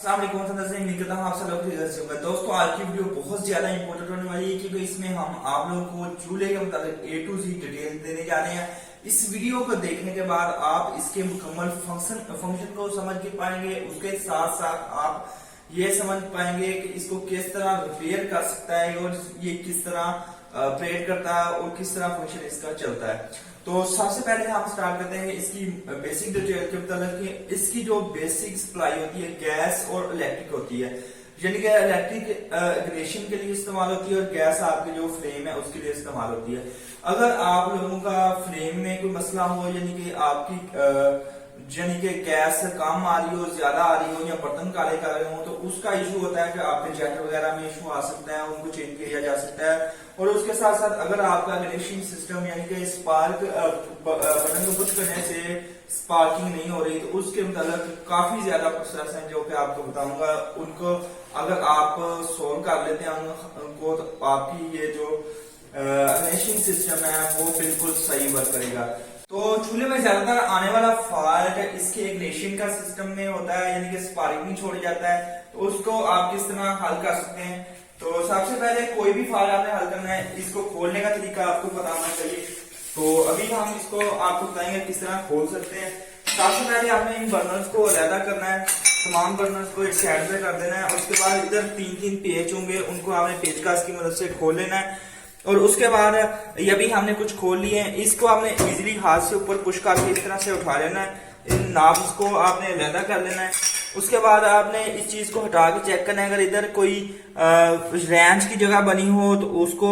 उम्मीद करता हूँ आप सब लोग खैरियत से होंगे। दोस्तों आज की वीडियो बहुत ज्यादा इंपॉर्टेंट होने वाली है क्योंकि इसमें हम आप लोगों को चूल्हे के मतलब A to Z डिटेल देने जा रहे हैं। इस वीडियो को देखने के बाद आप इसके मुकम्मल फंक्शन को समझ के पाएंगे, उसके साथ साथ आप ये समझ पाएंगे कि इसको किस तरह रिपेयर कर सकता है और ये किस तरह ऑपरेट करता है और किस तरह फंक्शन इसका चलता है। तो सबसे पहले हम स्टार्ट करते हैं इसकी बेसिक डिटेल के मतलब कि इसकी जो बेसिक सप्लाई होती है गैस और इलेक्ट्रिक होती है, यानी कि इलेक्ट्रिक इग्निशन के लिए इस्तेमाल होती है और गैस आपके जो फ्लेम है उसके लिए इस्तेमाल होती है। अगर आप लोगों का फ्लेम में कोई मसला हो, यानी कि आपकी यानी कि गैस कम आ रही हो, ज्यादा आ रही हो या बर्तन काले कर रहे हो, तो उसका इशू होता है कि आपके जेट वगैरह में इशू आ सकता है, उनको चेंज किया जा सकता है। और उसके साथ साथ अगर आपका इग्निशन सिस्टम यानी कि स्पार्क बटन को पुश करने से स्पार्किंग नहीं हो रही, तो उसके मतलब काफी ज्यादा प्रोसेस है जो कि आपको बताऊंगा। उनको अगर आप सोल्व कर लेते हैं उनको, तो आपकी ये जो इग्निशन सिस्टम है वो बिल्कुल सही वर्क करेगा। तो चूल्हे में ज्यादातर आने वाला फॉल्ट इसके इग्निशन का सिस्टम में होता है, यानी कि स्पार्किंग नहीं छोड़ जाता है। तो उसको आप किस तरह हल कर सकते हैं? तो सबसे पहले कोई भी फॉल्ट आपने हल करना है, इसको खोलने का तरीका आपको पता होना चाहिए। तो अभी हम इसको आपको बताएंगे किस तरह खोल सकते हैं। सबसे पहले आपने इन बर्नर्स को अलहदा करना है, तमाम बर्नर्स को एक साइड पे कर देना है। उसके बाद इधर तीन तीन पेच होंगे, उनको आपने पेचकस की मदद से खोल लेना है। और उसके बाद ये भी हमने कुछ खोल लिए हैं, इसको आपने इजीली हाथ से ऊपर पुश करके इस तरह से उठा लेना है। इन नाब्स को आपने अलहदा कर लेना है। उसके बाद आपने इस चीज को हटा के चेक करना है, अगर इधर कोई रेंच की जगह बनी हो तो उसको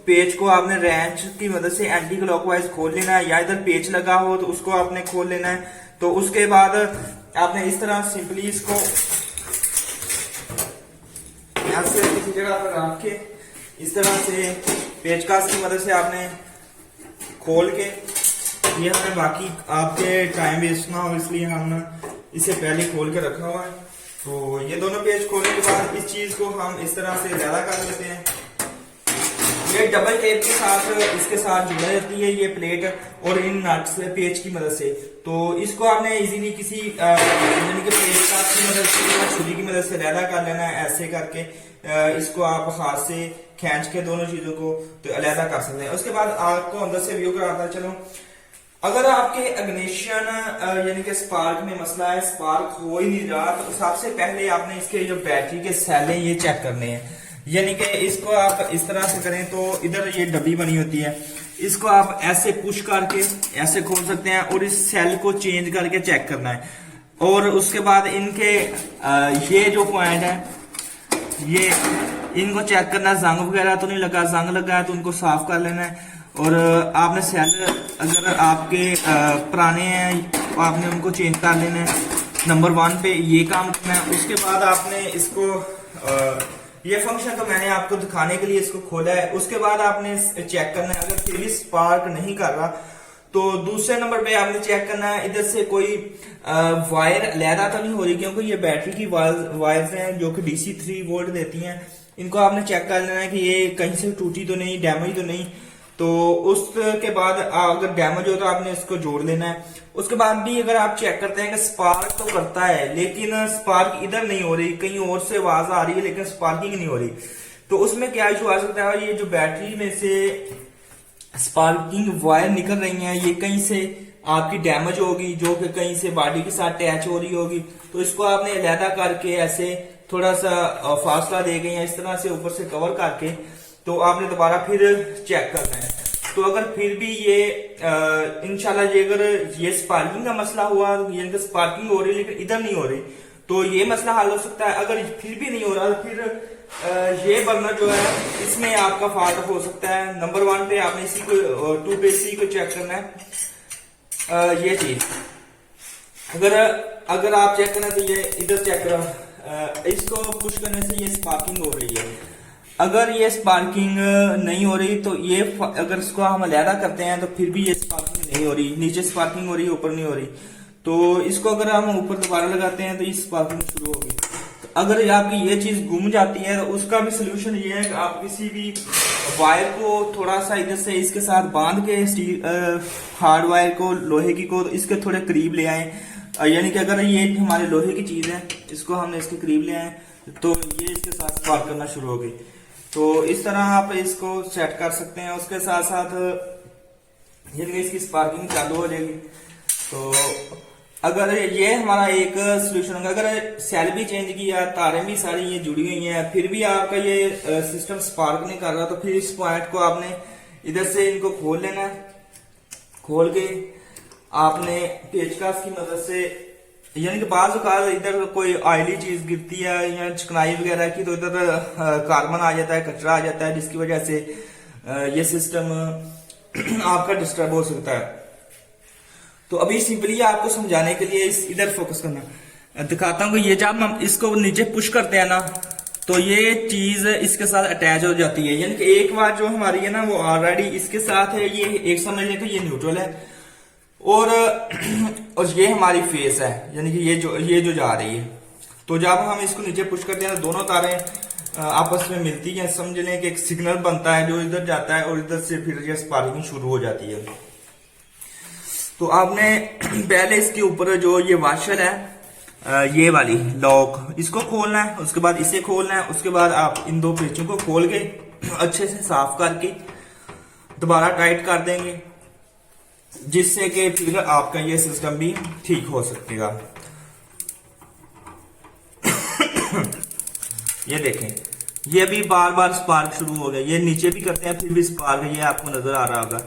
पेच को आपने रेंच की मदद से एंटी क्लॉकवाइज खोल लेना है, या इधर पेच लगा हो तो उसको आपने खोल लेना है। तो उसके बाद आपने इस तरह सिंपली इसको ऐसे किसी जगह पर रख के इस तरह से पेचकस की मदद से आपने खोल के, ये हमने बाकी आपके टाइम वेस्ट ना हो इसलिए हमने इसे पहले खोल के रखा हुआ है। तो ये दोनों पेज खोलने के बाद इस चीज को हम इस तरह से ज्यादा कर लेते हैं। ये डबल टेप के साथ इसके साथ जुड़ा रहती है ये प्लेट और इन नट्स पेज की मदद से। तो इसको आपने इजीली किसी यानी कि पेचकस की मदद से, छुरी की मदद से अलहदा कर लेना है। ऐसे करके इसको आप हाथ से खींच के दोनों चीजों को तो अलहदा कर सकते हैं। उसके बाद आपको अंदर से व्यू कराता है। चलो, अगर आपके इग्निशन यानी कि स्पार्क में मसला है, स्पार्क हो ही नहीं रहा, तो सबसे पहले आपने इसके जो बैटरी के सेल हैं ये चेक करने हैं। यानी कि इसको आप इस तरह से करें तो इधर ये डब्बी बनी होती है, इसको आप ऐसे पुश करके ऐसे खोल सकते हैं और इस सेल को चेंज करके चेक करना है। और उसके बाद इनके ये जो पॉइंट है ये इनको चेक करना है, जंग वगैरह तो नहीं लगा, जंग लगा है तो उनको साफ कर लेना है। और आपने सेल अगर आपके पुराने हैं तो आपने उनको चेंज कर लेना है। नंबर 1 पे ये काम करना है। उसके बाद आपने इसको ये फंक्शन तो मैंने आपको दिखाने के लिए इसको खोला है। उसके बाद आपने चेक करना है, अगर फिर भी स्पार्क नहीं कर रहा तो दूसरे नंबर पे आपने चेक करना है इधर से कोई वायर अलहदा तो नहीं हो रही, क्योंकि ये बैटरी की वायर्स हैं जो कि DC 3 वोल्ट देती हैं। इनको आपने चेक कर लेना है कि ये कहीं से टूटी तो नहीं, डैमेज तो नहीं। तो उसके बाद अगर डैमेज हो तो आपने इसको जोड़ लेना है। उसके बाद भी अगर आप चेक करते हैं कि स्पार्क तो करता है लेकिन स्पार्क इधर नहीं हो रही, कहीं और से आवाज आ रही है लेकिन स्पार्किंग नहीं हो रही, तो उसमें क्या इशू आ सकता है? ये जो बैटरी में से स्पार्किंग वायर निकल रही हैं, ये कहीं से आपकी डैमेज होगी जो कि कहीं से बॉडी के साथ अटैच हो रही होगी। तो इसको आपने अलहदा करके ऐसे थोड़ा सा फासला दे गए इस तरह से ऊपर से कवर करके, तो आपने दोबारा फिर चेक करना है। तो अगर फिर भी ये इंशाल्लाह ये अगर ये स्पार्किंग का मसला हुआ, ये स्पार्किंग हो रही है लेकिन इधर नहीं हो रही, तो ये मसला हल हो सकता है। अगर फिर भी नहीं हो रहा तो फिर ये बर्नर जो है इसमें आपका फॉल्ट हो सकता है। नंबर 1 पे आपने इसी को 2 पे इसी को चेक करना है। ये चीज अगर आप चेक करना तो ये इधर चेक करो, इसको पुश करने से ये स्पार्किंग हो रही है। अगर ये स्पार्किंग नहीं हो रही तो ये अगर इसको हम अलहदा करते हैं तो फिर भी ये स्पार्किंग नहीं हो रही, नीचे स्पार्किंग हो रही है, ऊपर नहीं हो रही। तो इसको अगर हम ऊपर दोबारा लगाते हैं तो ये स्पार्किंग शुरू होगी। तो अगर आपकी ये चीज गुम जाती है तो उसका भी सोल्यूशन ये है कि आप किसी भी वायर को थोड़ा सा इधर से इसके साथ बांध के स्टील हार्ड वायर को, लोहे की को, तो इसके थोड़े करीब ले आए। यानी कि अगर ये हमारे लोहे की चीज है, इसको हमने इसके करीब ले आए तो ये इसके साथ स्पार्क करना शुरू हो गई। तो इस तरह आप इसको सेट कर सकते हैं। उसके साथ साथ यानी कि इसकी स्पार्किंग चालू हो जाएगी। तो अगर ये हमारा एक सोल्यूशन होगा। अगर सेल भी चेंज किया, तारें भी सारी ये जुड़ी हुई हैं, फिर भी आपका ये सिस्टम स्पार्क नहीं कर रहा, तो फिर इस पॉइंट को आपने इधर से इनको खोल लेना है। खोल के आपने पेचकस की मदद से, यानी कि बाज़ औक़ात इधर कोई ऑयली चीज गिरती है या चिकनाई वगैरह की, तो इधर कार्बन आ जाता है, कचरा आ जाता है, जिसकी वजह से ये सिस्टम आपका डिस्टर्ब हो सकता है। तो अभी सिंपली आपको समझाने के लिए इधर फोकस करना दिखाता हूँ कि ये जब हम इसको नीचे पुश करते हैं ना, तो ये चीज इसके साथ अटैच हो जाती है। यानी कि एक बार जो हमारी है ना वो ऑलरेडी इसके साथ है, ये एक समझ लें तो ये न्यूट्रल है और ये हमारी फेस है, यानी कि ये जो जा रही है। तो जब हम इसको नीचे पुश करते हैं तो दोनों तारें आपस में मिलती हैं। समझ लें कि एक सिग्नल बनता है जो इधर जाता है और इधर से फिर ये स्पार्किंग शुरू हो जाती है। तो आपने पहले इसके ऊपर जो ये वाशर है, ये वाली लॉक, इसको खोलना है। उसके बाद इसे खोलना है। उसके बाद आप इन दो पेचों को खोल के अच्छे से साफ करके दोबारा टाइट कर देंगे, जिससे कि फिर आपका ये सिस्टम भी ठीक हो सकेगा। ये देखें, ये भी बार बार स्पार्क शुरू हो गया। ये नीचे भी करते हैं फिर भी स्पार्क, ये आपको नजर आ रहा होगा।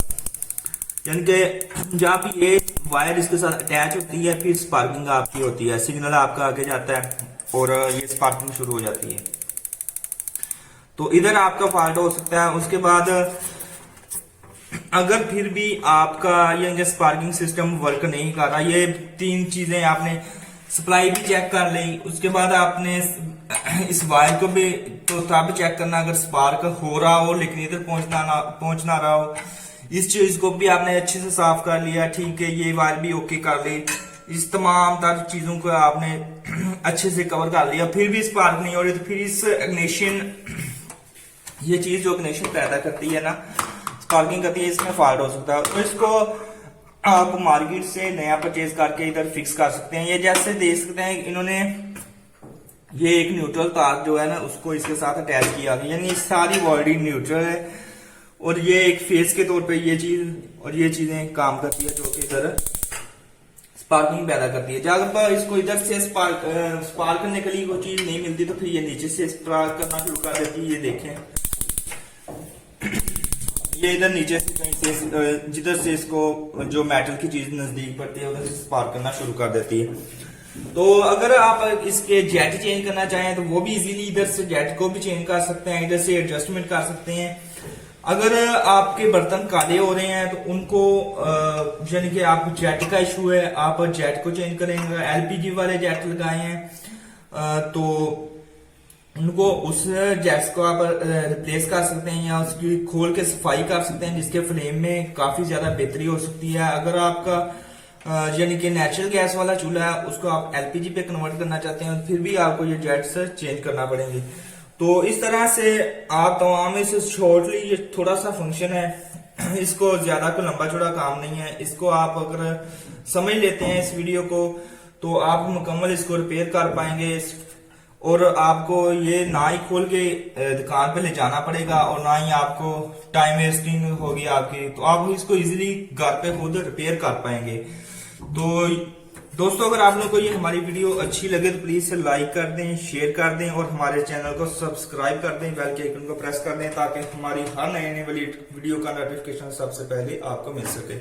यानी कि जब ये वायर इसके साथ अटैच होती है फिर स्पार्किंग आपकी होती है, सिग्नल आपका आगे जाता है और ये स्पार्किंग शुरू हो जाती है। तो इधर आपका फॉल्ट हो सकता है। उसके बाद अगर फिर भी आपका ये स्पार्किंग सिस्टम वर्क नहीं कर रहा, ये तीन चीजें आपने सप्लाई भी चेक कर ली, उसके बाद आपने इस वायर को भी तो तब चेक करना अगर स्पार्क हो रहा हो लेकिन इधर पहुंच ना रहा हो। इस चीज को भी आपने अच्छे से साफ कर लिया, ठीक है, ये वायर भी ओके कर ली। इस तमाम तरह चीजों को आपने अच्छे से कवर कर लिया, फिर भी स्पार्क नहीं हो रही, तो फिर इस इग्निशन, ये चीज जो इग्निशन पैदा करती है ना, स्पार्किंग करती है, इसमें फॉल्ट हो सकता है। तो इसको आप मार्केट से नया परचेज करके इधर फिक्स कर सकते हैं। ये जैसे देख सकते हैं इन्होंने ये एक न्यूट्रल तार जो है ना उसको इसके साथ अटैच किया, यानी सारी बॉडी न्यूट्रल है और ये एक फेस के तौर पे ये चीज और ये चीजें काम करती है जो कि इधर स्पार्किंग पैदा करती है। जब इसको इधर से स्पार्क करने के लिए कोई चीज नहीं मिलती तो फिर ये नीचे से स्पार्क करना शुरू कर देती है। ये देखें, ये इधर नीचे से कहीं से जिधर से इसको जो मेटल की चीज नजदीक पड़ती है उधर से स्पार्क करना शुरू कर देती है। तो अगर आप इसके जेट चेंज करना चाहें तो वो भी इजीली इधर से जेट को भी चेंज कर सकते हैं, इधर से एडजस्टमेंट कर सकते हैं। अगर आपके बर्तन काले हो रहे हैं तो उनको यानी कि आप जेट का इशू है, आप जेट को चेंज करेंगे। एलपीजी वाले जेट लगाए हैं तो उनको उस जेट्स को आप रिप्लेस कर सकते हैं या उसकी खोल के सफाई कर सकते हैं, जिसके फ्लेम में काफी ज्यादा बेहतरी हो सकती है। अगर आपका यानी कि नेचुरल गैस वाला चूल्हा है उसको आप एलपीजी पे कन्वर्ट करना चाहते हैं फिर भी आपको ये जेट्स चेंज करना पड़ेंगे। तो इस तरह से आप तमाम इस शॉर्टली, ये थोड़ा सा फंक्शन है, इसको ज्यादा कोई लंबा चौड़ा काम नहीं है। इसको आप अगर समझ लेते हैं इस वीडियो को तो आप मुकम्मल इसको रिपेयर कर पाएंगे और आपको ये ना ही खोल के दुकान पे ले जाना पड़ेगा और ना ही आपको टाइम वेस्टिंग होगी आपकी, तो आप इसको इजीली घर पे खुद रिपेयर कर पाएंगे। तो दोस्तों अगर आप लोगों को ये हमारी वीडियो अच्छी लगे तो प्लीज इसे लाइक कर दें, शेयर कर दें और हमारे चैनल को सब्सक्राइब कर दें, बेल के आइकन को प्रेस कर दें ताकि हमारी हर नई वाली वीडियो का नोटिफिकेशन सबसे पहले आपको मिल सके।